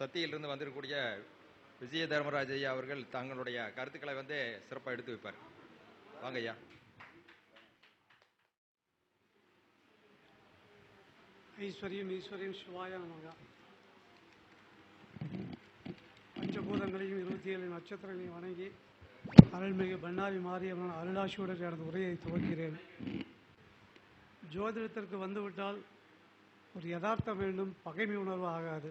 சத்தியிலிருந்து வந்திருக்கக்கூடிய விஜய தர்மராஜ் ஐயா அவர்கள் தங்களுடைய கருத்துக்களை சிறப்பாக எடுத்து வைப்பார். வாங்க ஐயா. ஐஸ்வர்யம் ஈஸ்வரியம் சிவாய நமக. பஞ்சபூதங்களையும் 27 நட்சத்திரங்களையும் வணங்கி அருள்மிகு பண்ணாரி மாரியம்மன் அருளாட்சியுடன் எனது உரையை துவக்கிறேன். ஜோதிடத்திற்கு வந்துவிட்டால் ஒரு யதார்த்தம் வேண்டும், பகைமை உணர்வு ஆகாது.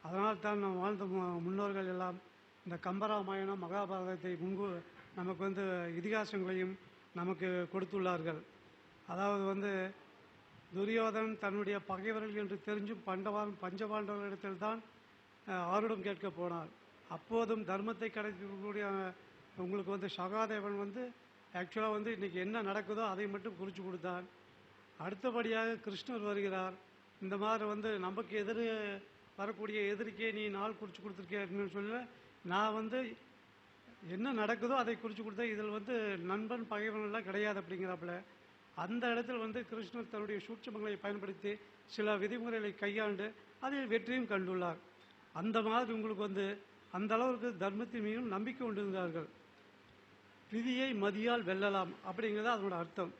அதனால் தான் நம் வாழ்ந்த முன்னோர்கள் எல்லாம் இந்த கம்பராமாயணம் மகாபாரதத்தை நமக்கு இதிகாசங்களையும் நமக்கு கொடுத்துள்ளார்கள். அதாவது துரியோதனன் தன்னுடைய பகைவர்கள் என்று தெரிஞ்சும் பஞ்சபாண்டவர்களிடத்தில் தான் ஆருடம் கேட்க போனார். அப்போதும் தர்மத்தை கடைபிடிக்கக்கூடிய உங்களுக்கு சகாதேவன் ஆக்சுவலாக இன்றைக்கி என்ன நடக்குதோ அதை மட்டும் குறித்து கொடுத்தான். அடுத்தபடியாக கிருஷ்ணர் வருகிறார். இந்த மாதிரி நமக்கு வரக்கூடிய எதிரிக்கே நீ நாள் குறித்து கொடுத்துருக்கேன்னு சொல்ல, நான் என்ன நடக்குதோ அதை குறித்து கொடுத்தேன். இதில் நண்பன் பகைவன் எல்லாம் கிடையாது அப்படிங்கிறாப்புல. அந்த இடத்துல கிருஷ்ணர் தன்னுடைய சூட்சமங்களை பயன்படுத்தி சில விதிமுறைகளை கையாண்டு அதில் வெற்றியும் கண்டுள்ளார். அந்த மாதிரி உங்களுக்கு அந்த அளவுக்கு தர்மத்தின் மீதும் நம்பிக்கை கொண்டிருந்தார்கள். விதியை மதியால் வெல்லலாம் அப்படிங்கிறது அதனோட அர்த்தம்.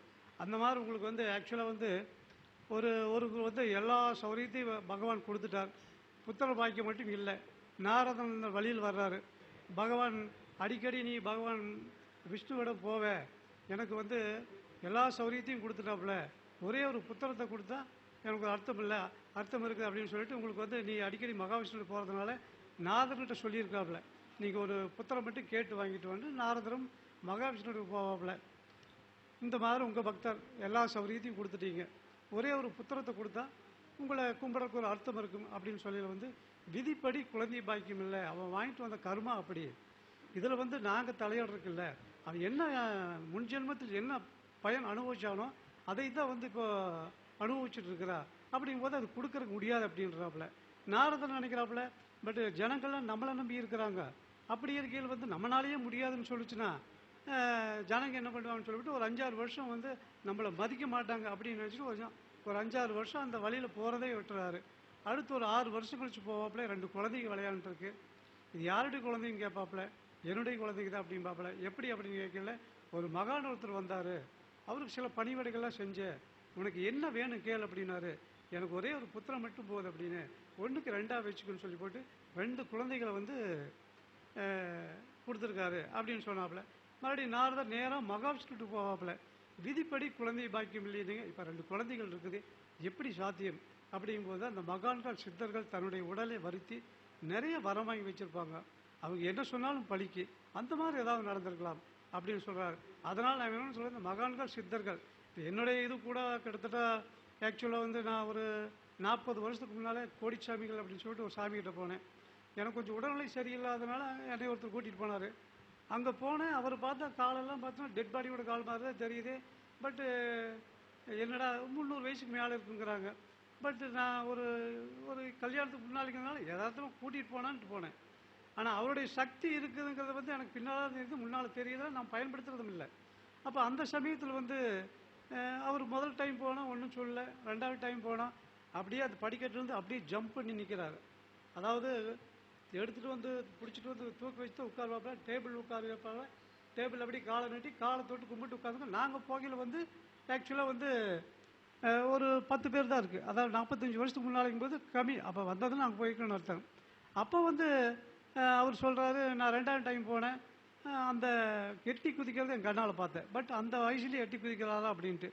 அந்த மாதிரி உங்களுக்கு ஆக்சுவலாக ஒரு எல்லா சௌரியத்தையும் பகவான் கொடுத்துட்டார். புத்திர பாக்கியம் மட்டும் இல்லை. நாரதன் இந்த வழியில் வர்றாரு. பகவான் அடிக்கடி நீ பகவான் விஷ்ணுவிடம் போவ, எனக்கு எல்லா சௌரியத்தையும் கொடுத்துட்டாப்புல, ஒரே ஒரு புத்திரத்தை கொடுத்தா எனக்கு ஒரு அர்த்தம் இருக்குது அப்படின்னு சொல்லிட்டு உங்களுக்கு நீ அடிக்கடி மகாவிஷ்ணுவில் போகிறதுனால நாரதர்கிட்ட சொல்லியிருக்காப்புல, நீங்கள் ஒரு புத்திரம் மட்டும் கேட்டு வாங்கிட்டு நாரதரும் மகாவிஷ்ணுவுக்கு போவாப்புல. இந்த மாதிரி உங்கள் பக்தர் எல்லா சௌரியத்தையும் கொடுத்துட்டீங்க, ஒரே ஒரு புத்திரத்தை கொடுத்தா உங்களை கும்பிடறக்கு ஒரு அர்த்தம் இருக்கும் அப்படின்னு சொல்லி விதிப்படி குழந்தை பாக்கியம் இல்லை, அவன் வாங்கிட்டு வந்த கர்மா அப்படி. இதில் நாங்கள் தலையிடுறதுக்கு இல்லை, அவன் என்ன முன்ஜென்மத்தில் என்ன பயன் அனுபவிச்சானோ அதை தான் இப்போ அனுபவிச்சுட்டு இருக்கிறா. அப்படிங்கும்போது அது கொடுக்கறதுக்கு முடியாது அப்படின்றாப்புல. நாரதன் நினைக்கிறாப்புல, பட் ஜனங்கள்லாம் நம்மளை நம்பி இருக்கிறாங்க, அப்படி இருக்கையில் நம்மளாலேயே முடியாதுன்னு சொல்லிச்சுன்னா ஜனங்க என்ன பண்ணுவாங்கன்னு சொல்லிவிட்டு ஒரு 5-6 வருஷம் நம்மளை மதிக்க மாட்டாங்க அப்படின்னு நினச்சிட்டு ஒரு 5-6 வருஷம் அந்த வழியில் போகிறதே விட்டுறாரு. அடுத்து ஒரு 6 வருஷம் கழிச்சு போவாப்புல, 2 குழந்தைங்க விளையாண்டுருக்கு. இது யாருடைய குழந்தைங்க கேட்பாப்புல, என்னுடைய குழந்தைங்க தான் அப்படின்பாப்புல. எப்படி அப்படின்னு கேட்கல, ஒரு மகான் ஒருத்தர் வந்தார், அவருக்கு சில பணிவிடைகள்லாம் செஞ்சேன், உனக்கு என்ன வேணும் கேள் அப்படின்னாரு. எனக்கு ஒரே ஒரு புத்திரம் மட்டும் போகுது அப்படின்னு, 1க்கு 2ஆக வச்சுக்குன்னு சொல்லி போட்டு 2 குழந்தைகளை கொடுத்துருக்காரு அப்படின்னு சொன்னாப்புல. மறுபடியும் நாரதர் நேராக மகாவிஷ்ணுட்டு போவாப்புல. விதிப்படி குழந்தை பாக்கியம் இல்லைங்க, இப்போ 2 குழந்தைகள் இருக்குது, எப்படி சாத்தியம் அப்படிங்கும்போது அந்த மகான்கள் சித்தர்கள் தன்னுடைய உடலை வருத்தி நிறைய வரம் வாங்கி வச்சுருப்பாங்க, அவங்க என்ன சொன்னாலும் பழிக்கு, அந்த மாதிரி ஏதாவது நடந்திருக்கலாம் அப்படின்னு சொல்கிறாரு. அதனால் நான் வேணும்னு சொல்ல, இந்த மகான்கள் சித்தர்கள் இப்போ என்னுடைய இது கூட கிட்டத்தட்ட ஆக்சுவலாக நான் ஒரு 40 வருஷத்துக்கு முன்னால் கோடிச்சாமிகள் அப்படின்னு சொல்லிட்டு ஒரு சாமிகிட்ட போனேன். எனக்கு கொஞ்சம் உடல்நிலை சரியில்லாதனால என்னை ஒருத்தர் கூட்டிகிட்டு போனார். அங்கே போனேன், அவர் பார்த்தா காலெல்லாம் பார்த்தோன்னா டெட் பாடியோட கால் மாதிரி தான் தெரியுது. பட்டு என்னடா 300 வயசுக்கு மேலே இருக்குங்கிறாங்க. பட் நான் ஒரு கல்யாணத்துக்கு முன்னாடிங்கிறதுனால எதார்த்தமாக கூட்டிகிட்டு போனான்ட்டு போனேன். ஆனால் அவருடைய சக்தி இருக்குதுங்கிறத எனக்கு பின்னால் இருக்குது, முன்னால் தெரியுதுன்னா நான் பயன்படுத்துறதும் இல்லை. அப்போ அந்த சமயத்தில் அவர் முதல் டைம் போனால் ஒன்றும் சொல்லலை, 2வது டைம் போனால் அப்படியே அது படிக்கட்டுலேருந்து அப்படியே ஜம்ப் பண்ணி நிற்கிறாரு. அதாவது எடுத்துகிட்டு பிடிச்சிட்டு தூக்கி வச்சு தான் உட்காருவாப்பா, டேபிள் உட்கார வைப்பாங்க, டேபிள் அப்படி காலை நீட்டி காலை தொட்டு கும்பிட்டு உட்காந்துங்க. நாங்கள் போகையில் ஆக்சுவலாக ஒரு 10 பேர் தான் இருக்குது. அதாவது 45 வருஷத்துக்கு முன்னாடிங்கும் போது கம்மி. அப்போ வந்ததுன்னு நாங்கள் போய்க்கணும்னு அர்த்தம். அப்போ அவர் சொல்கிறாரு, நான் 2வது டைம் போனேன், அந்த எட்டி குதிக்கிறது என் கண்ணால் பார்த்தேன், பட் அந்த வயசுலேயே எட்டி குதிக்கிறாரா அப்படின்ட்டு.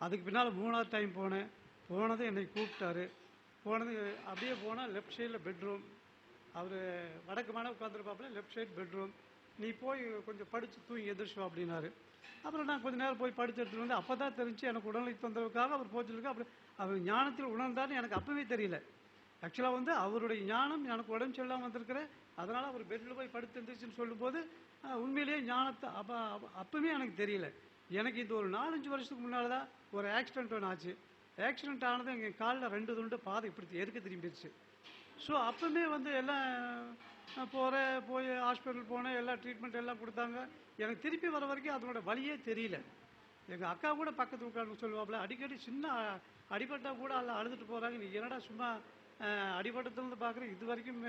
அதுக்கு பின்னால் 3வது டைம் போனேன். போனது என்னை கூப்பிட்டாரு. போனது அப்படியே போனால் லெஃப்ட் சைடில் பெட்ரூம், அவர் வடக்கு மேலே உட்காந்துருப்பாப்புல, லெஃப்ட் சைடு பெட்ரூம், நீ போய் கொஞ்சம் படித்து தூங்கி எதிர்ச்சுவா அப்படின்னாரு. அப்புறம் நான் கொஞ்சம் நேரம் போய் படித்து எடுத்துகிட்டு அப்போ தான் தெரிஞ்சு எனக்கு உடல்நிலை தொந்தரவுக்காக அவர் போச்சுருக்கு. அப்படி அவர் ஞானத்தில் உணர்ந்தார்னு எனக்கு அப்பவே தெரியல. ஆக்சுவலாக அவருடைய ஞானம் எனக்கு உடம்பு சரியில்லாமல் வந்திருக்கிறேன், அதனால் அவர் பெட்டில் போய் படுத்து எழுந்துச்சுன்னு சொல்லும்போது உண்மையிலேயே ஞானத்தை அப்போவே எனக்கு தெரியல. எனக்கு இது ஒரு 4-5 வருஷத்துக்கு முன்னால் தான் ஒரு ஆக்சிடென்ட் ஒன்று ஆச்சு. ஆக்சிடென்ட் ஆனது எங்கள் காலில் 2 துண்டு பாதை இப்படி எதுக்க திரும்பிடுச்சு. ஸோ அப்போவுமே எல்லாம் போய் ஹாஸ்பிட்டல் போனேன், எல்லா ட்ரீட்மெண்ட் எல்லாம் கொடுத்தாங்க. எனக்கு திருப்பி வர வரைக்கும் அதனோட வழியே தெரியல. எங்கள் அக்கா கூட பக்கத்து உட்காந்து சொல்லுவாப்புல, அடிக்கடி சின்ன அடிபட்டால் கூட அதில் அழுதுட்டு போகிறாங்க, நீ என்னடா சும்மா அடிபட்டத்துலேருந்து பார்க்குறேன், இது வரைக்கும்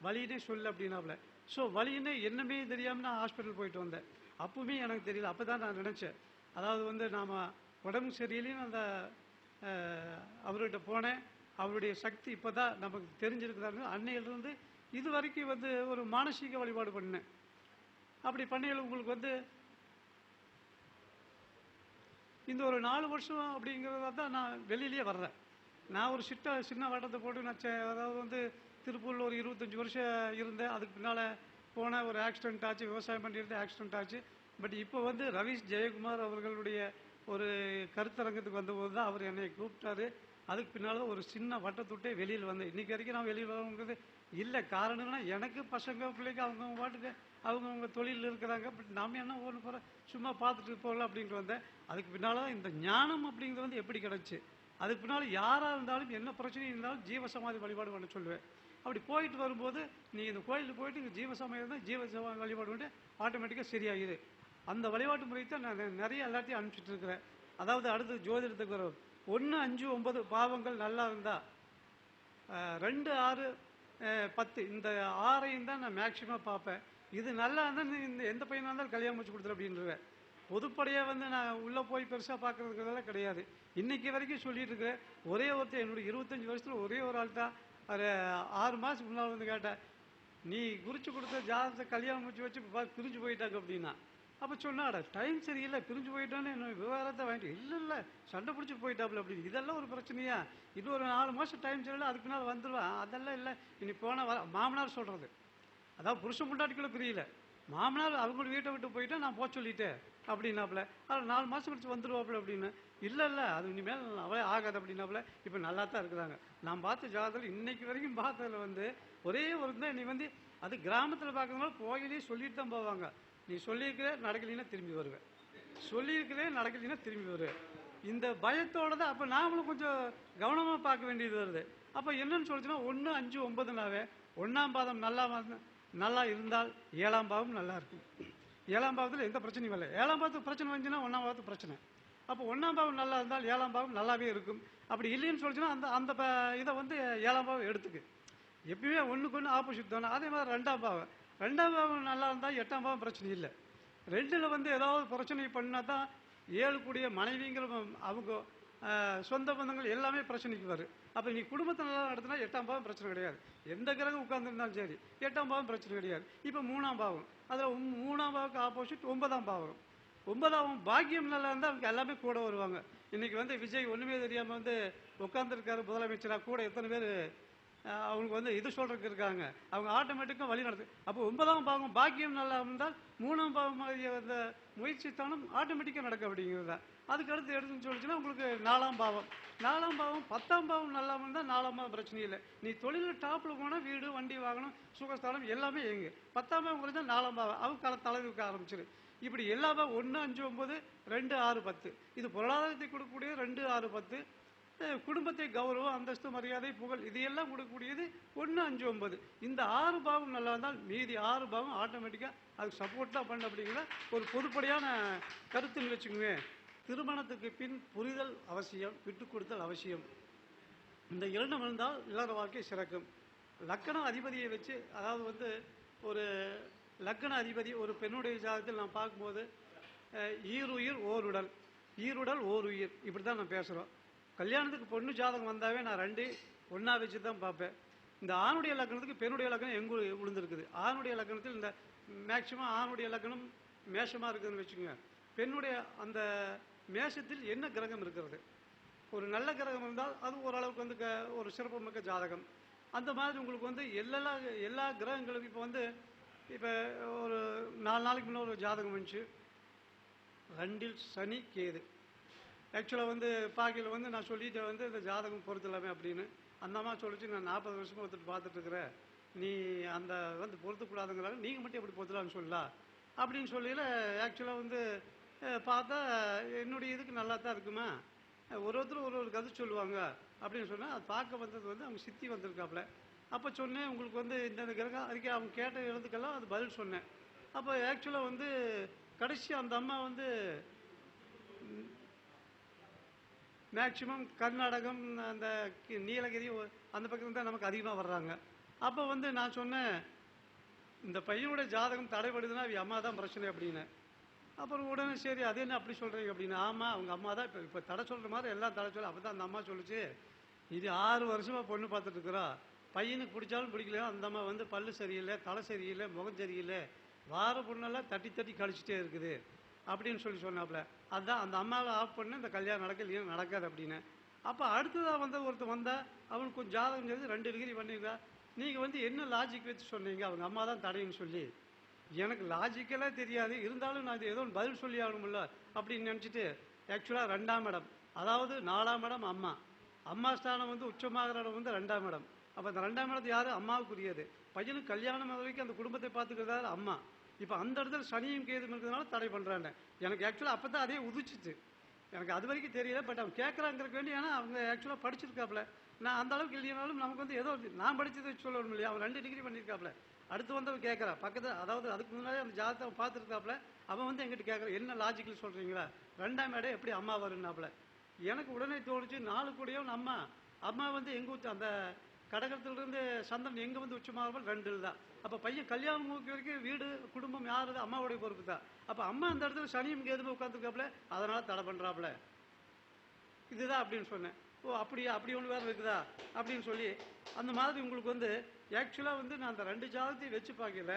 வலினே சொல்லு அப்படின்னாப்புல. ஸோ வலின்னு என்னமே தெரியாமல் நான் ஹாஸ்பிட்டல் போயிட்டு வந்தேன். அப்பவுமே எனக்கு தெரியல. அப்போ தான் நான் நினச்சேன், அதாவது வந்து நாம் உடம்பு சரியில்லைன்னு அந்த அவர்கிட்ட போனேன். அவருடைய சக்தி இப்போ தான் நமக்கு தெரிஞ்சிருக்கிறாங்க. அன்னையிலிருந்து இது வரைக்கும் வந்து ஒரு மானசீக வழிபாடு பண்ணேன். அப்படி பண்ணையில் உங்களுக்கு வந்து இந்த ஒரு 4 வருஷம் அப்படிங்கிறத தான் நான் வெளியிலேயே வர்றேன். நான் ஒரு சின்ன வட்டத்தை போட்டு நான் அதாவது வந்து திருப்பூரில் ஒரு 25 வருஷம் இருந்தேன். அதுக்கு பின்னால் போனேன். ஒரு ஆக்சிடென்ட் ஆச்சு, விவசாயம் பண்ணியிருந்தேன், ஆக்சிடென்ட் ஆச்சு. பட் இப்போ வந்து ரவீஷ் ஜெயக்குமார் அவர்களுடைய ஒரு கருத்தரங்கத்துக்கு வந்தபோது தான் அவர் என்னை கூப்பிட்டாரு. அதுக்கு பின்னால் தான் ஒரு சின்ன வட்டத்துட்டே வெளியில் வந்தேன். இன்றைக்கி வரைக்கும் நான் வெளியில் வரவங்கிறது இல்லை. காரணம்னா எனக்கு பசங்க பிள்ளைங்க அவங்கவுங்க பாட்டுக்கு அவங்கவுங்க தொழில் இருக்கிறாங்க. பட் நம்ம என்ன ஒன்று போகிற சும்மா பார்த்துட்டு போகலாம் அப்படின்ட்டு வந்தேன். அதுக்கு பின்னால் தான் இந்த ஞானம் அப்படிங்கிறது வந்து எப்படி கிடச்சி. அதுக்கு பின்னால் யாராக இருந்தாலும் என்ன பிரச்சனை இருந்தாலும் ஜீவசமாதி வழிபாடு பண்ண சொல்லுவேன். அப்படி போயிட்டு வரும்போது நீங்கள் இந்த கோயிலுக்கு போயிட்டு இங்கே ஜீவசமாதி இருந்தால் ஜீவசமாதி வழிபாடு வந்து ஆட்டோமேட்டிக்காக சரியாகிது. அந்த வழிபாட்டு முறையை தான் நான் நிறைய எல்லாத்தையும் அனுப்பிச்சிட்டு இருக்கிறேன். அதாவது அடுத்து ஜோதிடத்துக்கு வரும் 1, 5, 9 பாவங்கள் நல்லா இருந்தால் 2, 6, 10 இந்த 6ஐயும் தான் நான் மேக்சிமம் பார்ப்பேன். இது நல்லா இருந்தால் இந்த எந்த பையனாக இருந்தாலும் கல்யாணம் முடிச்சு கொடுத்துரு அப்படின்றேன். பொதுப்படையாக வந்து நான் உள்ளே போய் பெருசாக பார்க்குறதுங்கிறதெல்லாம் கிடையாது. இன்றைக்கி வரைக்கும் சொல்லிட்டு இருக்கிறேன். ஒரே ஒருத்தர் என்னுடைய 25 வருஷத்தில் ஒரே ஒரு ஆள் தான். ஒரு 6 மாதத்துக்கு முன்னால் வந்து கேட்டேன், நீ குறித்து கொடுத்த ஜாதகத்தை கல்யாணம் முடிச்சு வச்சு பிரிஞ்சு போயிட்டாங்க அப்படின்னா. அப்போ சொன்னாடா டைம் சரியில்லை பிரிஞ்சு போயிட்டோன்னு என்ன விவகாரத்தை வாங்கிட்டு இல்லை சண்டை பிடிச்சி போயிட்டாப்புல அப்படின்னு. இதெல்லாம் ஒரு பிரச்சனையா? இது ஒரு 4 மாதம் டைம் சரியில்லை, அதுக்கு நாள் வந்துடுவேன். அதெல்லாம் இல்லை, இனி போனால் மாமனார் சொல்கிறது. அதாவது புருஷன் முண்டாட்டிக்குள்ளே பிரியல, மாமனார் அவங்க வீட்டை விட்டு போயிட்டா நான் போக சொல்லிட்டேன் அப்படின்னாப்புல. அதில் 4 மாதம் கழிச்சு வந்துடுவாப்புல அப்படின்னு. இல்லை அது இனிமேல் அவ்வளோ ஆகாது அப்படின்னாப்புல. இப்போ நல்லா தான் இருக்கிறாங்க. நான் பார்த்த ஜாதகத்தில் இன்னைக்கு வரைக்கும் பார்த்ததில் வந்து ஒரே ஒரு தான். நீ வந்து அது கிராமத்தில் பார்க்கறதுனால கோயிலே சொல்லிட்டு தான் போவாங்க. நீ சொல்லியிருக்கிற நடக்கலைன்னா திரும்பி வருவேன், சொல்லியிருக்கிறேன் நடக்கலைன்னா திரும்பி வருவேன். இந்த பயத்தோடு தான் அப்போ நாமளும் கொஞ்சம் கவனமாக பார்க்க வேண்டியது வருது. அப்போ என்னன்னு சொல்லிச்சுன்னா 1, 5, 9னாவே 1ஆம் பாதம் நல்லா இருந்தால் 7ஆம் பாவம் நல்லா இருக்கும். 7ஆம் பாவத்தில் எந்த பிரச்சனையும் இல்லை. 7ஆம் பாவத்துக்கு பிரச்சனை வந்துச்சுன்னா 1ஆம் பாவத்துக்கு பிரச்சனை. அப்போ 1ஆம் பாவம் நல்லா இருந்தால் 7ஆம் பாவம் நல்லாவே இருக்கும். அப்படி இல்லைன்னு சொல்லிச்சுன்னா அந்த இதை வந்து 7ஆம் பாவம் எடுத்துக்கு. எப்பயுமே ஒன்றுக்கு ஒன்று ஆப்போசிட் தானே. அதே மாதிரி 2ஆம் பாவம் நல்லா இருந்தால் 8ஆம் பாவம் பிரச்சனை இல்லை. 2ல் வந்து ஏதாவது பிரச்சனை பண்ணால் தான் 7 கூடிய மனைவிங்கிற அவங்க சொந்த பந்தங்கள் எல்லாமே பிரச்சனைக்கு வரும். அப்போ நீ குடும்பத்தை நல்லா நடத்தினா 8ஆம் பாவம் பிரச்சனை கிடையாது. எந்த கிரகம் உட்கார்ந்துருந்தாலும் சரி 8ஆம் பாவம் பிரச்சனை கிடையாது. இப்போ 3ஆம் பாவம், அதில் 3ஆம் பாவத்துக்கு ஆப்போசிட் 9ஆம் பாவம். 9ஆம் பாக்கியம் நல்லா இருந்தால் அவங்க எல்லாமே கூட வருவாங்க. இன்றைக்கி வந்து விஜய் ஒன்றுமே தெரியாமல் வந்து உட்காந்துருக்காரு முதலமைச்சராக, கூட எத்தனை பேர் அவங்களுக்கு வந்து இது சொல்கிறதுக்கு இருக்காங்க. அவங்க ஆட்டோமேட்டிக்காக வழி நடத்து. அப்போ 9ஆம் பாவம் பாக்கியம் நல்லா இருந்தால் 3ஆம் பாவம் மாதிரியே அந்த முயற்சி தானம் ஆட்டோமேட்டிக்காக நடக்க அப்படிங்கிறது தான். அதுக்கு அடுத்து எடுத்துன்னு சொல்லிச்சுன்னா உங்களுக்கு 4ஆம் பாவம் 10ஆம் பாவம் நல்லா இருந்தால் 4ஆம் பாவம் பிரச்சனை இல்லை. நீ தொழிலில் டாப்பில் போனால் வீடு வண்டி வாகனம் சுகஸ்தானம் எல்லாமே எங்கு 10ஆம் பாவம் குறைஞ்சா 4ஆம் பாவம் அவங்க தலைவிக்க ஆரம்பிச்சிரு. இப்படி எல்லா பாவம் 1, 5, 9, 2, 6, 10 இது பொருளாதாரத்தை கொடுக்கக்கூடிய 2, 6, 10. குடும்பத்தை கௌரவம் அந்தஸ்து மரியாதை புகழ் இது எல்லாம் கொடுக்கக்கூடியது 1, 5, 9. இந்த 6 பாவம் நல்லா இருந்தால் மீதி 6 பாவம் ஆட்டோமேட்டிக்காக அதுக்கு சப்போர்ட்டாக பண்ண அப்படிங்கிற ஒரு பொதுப்படையான கருத்துன்னு வச்சுக்கோங்க. திருமணத்துக்கு பின் புரிதல் அவசியம், விட்டு கொடுத்தல் அவசியம். இந்த 2 இருந்தால் இல்லற வாழ்க்கை சிறக்கும். லக்கண அதிபதியை வச்சு அதாவது வந்து ஒரு லக்கண அதிபதி ஒரு பெண்ணுடைய ஜாதகத்தில் நான் பார்க்கும்போது ஈருயிர் ஓருடல், ஈருடல் ஓருயிர் இப்படி தான் நான் பேசுகிறோம். கல்யாணத்துக்கு பொண்ணு ஜாதகம் வந்தாவே நான் 2 ஒன்றா வச்சு தான் பார்ப்பேன். இந்த ஆணுடைய லக்கணத்துக்கு பெண்ணுடைய லக்கணம் எங்கே விழுந்திருக்குது. ஆணுடைய லக்கணத்தில் இந்த மேக்சிமம் ஆணுடைய லக்கணம் மேஷமாக இருக்குதுன்னு வச்சுக்கோங்க. பெண்ணுடைய அந்த மேஷத்தில் என்ன கிரகம் இருக்கிறது, ஒரு நல்ல கிரகம் இருந்தால் அது ஓரளவுக்கு வந்து ஒரு சிறப்புமிக்க ஜாதகம். அந்த மாதிரி உங்களுக்கு வந்து எல்லா கிரகங்களும் இப்போ ஒரு 4 நாளைக்கு முன்னே ஒரு ஜாதகம் வந்துச்சு. 2ல் சனி கேது. ஆக்சுவலாக வந்து பாக்கியில் வந்து நான் சொல்லிட்டேன் வந்து இந்த ஜாதகம் பொறுத்து எல்லாமே அப்படின்னு. அந்த அம்மா சொல்லிச்சு, நான் 40 வருஷமாக ஒருத்தர் பார்த்துட்ருக்குறேன், நீ அந்த வந்து பொறுத்துக்கூடாதுங்கிறாங்க, நீங்கள் மட்டும் எப்படி பொறுத்தலாம்னு சொல்லலாம் அப்படின்னு சொல்லியில் ஆக்சுவலாக வந்து பார்த்தா என்னுடைய இதுக்கு நல்லா தான் இருக்குமா. ஒருத்தர் ஒரு கதை சொல்லுவாங்க அப்படின்னு சொன்னால் அது பார்க்க வந்தது வந்து அவங்க சித்தி வந்திருக்காப்புல. அப்போ சொன்னேன் உங்களுக்கு வந்து இந்த கிரகம் அதுக்கு அவங்க கேட்ட எழுதுக்கெல்லாம் அது பதில் சொன்னேன். அப்போ ஆக்சுவலாக வந்து கடைசி அந்த அம்மா வந்து மேக்சிமம் கர்நாடகம் அந்த நீலகிரி அந்த பக்கம் தான் நமக்கு அதிகமாக வர்றாங்க. அப்போ வந்து நான் சொன்னேன், இந்த பையனுடைய ஜாதகம் தடைபடுதுன்னா அவ அம்மா தான் பிரச்சனை அப்படின்னு. அப்புறம் உடனே சரி அது என்ன அப்படி சொல்கிறீங்க அப்படின்னு. ஆமாம் அவங்க அம்மா தான் இப்போ தடை சொல்கிற மாதிரி எல்லாம் தடை சொல்ல. அப்போ தான் அந்த அம்மா சொல்லுச்சு, இது 6 வருஷமாக பொண்ணு பார்த்துட்டு இருக்கிறா, பையனுக்கு பிடிச்சாலும் பிடிக்கலையோ அந்த அம்மா வந்து பல்லு சரியில்லை, தலை சரியில்லை, முகம் சரியில்லை, வார பொண்ணெல்லாம் தட்டி தட்டி கழிச்சிட்டே இருக்குது அப்படின்னு சொன்னாப்புல. அதுதான் அந்த அம்மாவை ஆஃப் பண்ண இந்த கல்யாணம் நடக்கலையும் நடக்காது அப்படின்னு. அப்போ அடுத்ததாக வந்து ஒருத்தர் வந்தால் அவனுக்கு கொஞ்சம் ஜாதகம் செய்து 2 டிகிரி பண்ணியிருக்கா. நீங்கள் வந்து என்ன லாஜிக் வச்சு சொன்னீங்க அவங்க அம்மா தான் தடைன்னு சொல்லி. எனக்கு லாஜிக்கெல்லாம் தெரியாது, இருந்தாலும் நான் இது ஏதோ ஒன்று பதில் சொல்லி ஆகணும்ல அப்படின்னு நினச்சிட்டு ஆக்சுவலாக 2ஆம் இடம், அதாவது 4ஆம் இடம் அம்மா, அம்மா ஸ்தானம் வந்து உச்சமாகிற இடம் வந்து 2ஆம் இடம். அப்போ அந்த 2ஆம் இடத்து யார்? அம்மாவுக்குரியது. பையனுக்கு கல்யாணம் வரைக்கும் அந்த குடும்பத்தை பார்த்துக்கிறதா அம்மா. இப்போ அந்த இடத்துல சனியும் கேதும் இருக்கிறதுனால தடை பண்ணுறாங்க. எனக்கு ஆக்சுவலாக அப்போ தான் அதே உதிச்சிச்சு. எனக்கு அது வரைக்கும் தெரியல. பட் அவன் கேட்குறாங்கிறதுக்கு வேண்டி, ஏன்னா அவங்க ஆக்சுவலாக படிச்சிருக்காப்புல. நான் அந்த அளவுக்கு இல்லைனாலும் நமக்கு வந்து ஏதோ நான் படித்ததை சொல்லணும் இல்லையா. அவன் 2 டிகிரி பண்ணியிருக்காப்புல. அடுத்து வந்து அவன் கேட்குறான் பக்கத்தில், அதாவது அதுக்கு முன்னாடி அந்த ஜாதகத்தை அவன் பார்த்துருக்காப்புல. அவன் வந்து எங்கிட்ட கேட்குறான், என்ன லாஜிக்கல் சொல்கிறீங்களா, 2ஆம் இடம் எப்படி அம்மா வருன்னாப்புல. எனக்கு உடனே தோணுச்சு 4 கூடயும் அம்மா. அம்மா வந்து எங்கள் அந்த கடகத்திலிருந்து சந்திரன் எங்கே வந்து உச்சமாகிறப்ப 2 தான். அப்போ பையன் கல்யாணம் மூக்கி வரைக்கும் வீடு குடும்பம் யாருது? அம்மாவுடைய பொறுப்பு தான். அப்போ அம்மா அந்த இடத்துல சனியும் கேதுமே உட்காந்துருக்காப்புல, அதனால் தடை பண்ணுறாப்புல. இதுதான் அப்படின்னு சொன்னேன். ஓ அப்படியா, அப்படி ஒன்று வேறு இருக்குதா அப்படின்னு சொல்லி, அந்த மாதிரி உங்களுக்கு வந்து ஆக்சுவலாக வந்து நான் அந்த 2 ஜாதகத்தையும் வச்சு பார்க்கல.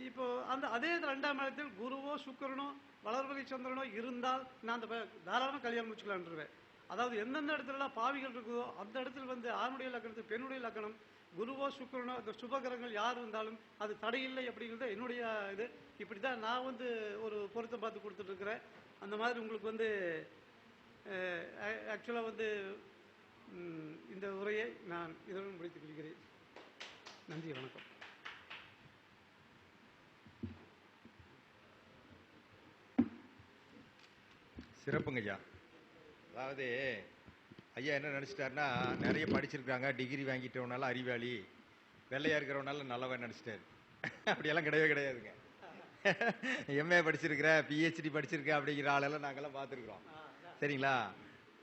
இப்போ அந்த அதே 2ஆம் இடத்தில் குருவோ சுக்கிரனோ வளர்வகை சந்திரனோ இருந்தால் நான் அந்த தாராளமாக கல்யாணம் முடிச்சுக்கலான்ருவேன். அதாவது எந்தெந்த இடத்துலலாம் பாவிகள் இருக்குதோ அந்த இடத்துல வந்து ஆணுடைய லக்கணத்துக்கு பெண்ணுடைய லக்கணம், குருவோ சுக்கிரனோ அந்த சுபகிரகங்கள் யார் இருந்தாலும் அது தடையில்லை அப்படிங்கிறது என்னுடைய இது. இப்படி தான் நான் வந்து ஒரு பொருத்தம் பார்த்து கொடுத்துட்ருக்குறேன். அந்த மாதிரி உங்களுக்கு வந்து ஆக்சுவலாக வந்து இந்த உரையை நான் இதனுடன் முடித்துக் கொள்கிறேன். நன்றி, வணக்கம். சிறப்புங்க ஐயா. அதாவது ஐயா என்ன நினச்சிட்டாருன்னா, நிறைய படிச்சிருக்காங்க, டிகிரி வாங்கிட்டவனால அறிவாளி, வெள்ளையா இருக்கிறவனால நல்லவன் நினச்சிட்டாரு. அப்படியெல்லாம் கிடையவே கிடையாதுங்க. எம்ஏ படிச்சிருக்கிற, பிஹெச்டி படிச்சிருக்க அப்படிங்கிற ஆளெல்லாம் நாங்கள்லாம் பார்த்துருக்குறோம். சரிங்களா?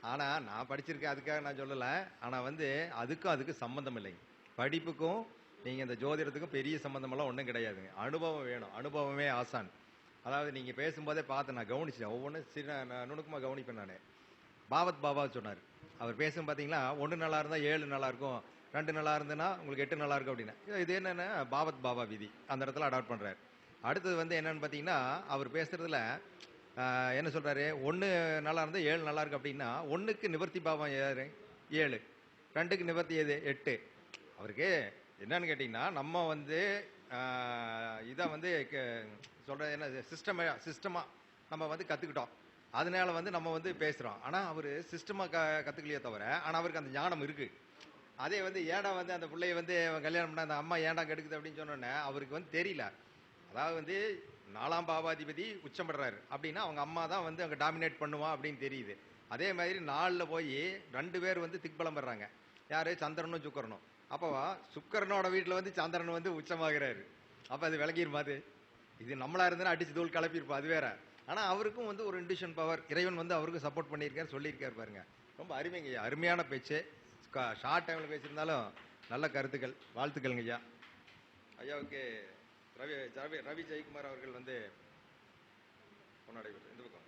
ஆனால் நான் படிச்சிருக்கேன், அதுக்காக நான் சொல்லலை. ஆனால் வந்து அதுக்கு சம்மந்தம் இல்லைங்க. படிப்புக்கும் நீங்கள் இந்த ஜோதிடத்துக்கும் பெரிய சம்மந்தமெல்லாம் ஒன்றும் கிடையாதுங்க. அனுபவம் வேணும், அனுபவமே ஆசான். அதாவது நீங்கள் பேசும்போதே பார்த்து நான் கவனிச்சேன், ஒவ்வொன்றும் சின்ன நுணுக்கமாக கவனிப்பேன் நான். பாவத் பாபா சொன்னார், அவர் பேசும் பார்த்தீங்களா, 1 நல்லா இருந்தால் 7 நல்லா இருக்கும், 2 நல்லா இருந்ததுன்னா உங்களுக்கு 8 நல்லா இருக்கும் அப்படின்னு. இது என்னென்னா பாவத் பாபா விதி அந்த இடத்துல அடாப்ட் பண்ணுறாரு. அடுத்தது வந்து என்னன்னு பார்த்தீங்கன்னா, அவர் பேசுறதுல என்ன சொல்றாரு, 1 நல்லா இருந்தால் 7 நல்லா இருக்கு அப்படின்னா, 1க்கு நிவர்த்தி பாவம் 7, 2க்கு நிவர்த்தி 8. அவருக்கு என்னன்னு கேட்டிங்கன்னா, நம்ம வந்து இதை வந்து சொல்கிறது என்ன, சிஸ்டமாக நம்ம வந்து கற்றுக்கிட்டோம், அதனால வந்து நம்ம வந்து பேசுகிறோம். ஆனால் அவர் சிஸ்டமாக கற்றுக்கலையே தவிர, ஆனால் அவருக்கு அந்த ஞானம் இருக்குது. அதே வந்து ஏடா வந்து அந்த பிள்ளைய வந்து கல்யாணம் பண்ண அந்த அம்மா ஏண்டா கெடுக்குது அப்படின்னு சொன்னோன்னே அவருக்கு வந்து தெரியல. அதாவது வந்து 4ஆம் பாவாதிபதி உச்சம் பெறாரு அப்படின்னா அவங்க அம்மா தான் வந்து அங்கே டாமினேட் பண்ணுவா அப்படின்னு தெரியுது. அதே மாதிரி 4ல் போய் 2 பேர் வந்து திக்பலம் பெறாங்க, யார்? சந்திரனும் சுக்கரனும். அப்போ சுக்கரனோட வீட்டில் வந்து சந்திரன் வந்து உச்சமாகிறாரு. அப்போ அது விளக்கிருமா? அது இது நம்மளா இருந்தாலும் அடிச்சு தூள் கிளப்பியிருப்போம், அது வேற. ஆனால் அவருக்கும் வந்து ஒரு இன்டியூஷன் பவர் இறைவன் வந்து அவருக்கு சப்போர்ட் பண்ணியிருக்காரு, சொல்லியிருக்காரு பாருங்க. ரொம்ப அருமைங்க, அருமையான பேச்சு. ஷார்ட் டைமில் பேசியிருந்தாலும் நல்ல கருத்துக்கள். வாழ்த்துக்கள்ங்க ஐயா. ஐயாவுக்கு ரவி ஜெயக்குமார் அவர்கள் வந்து கொண்டாடி இந்த பக்கம்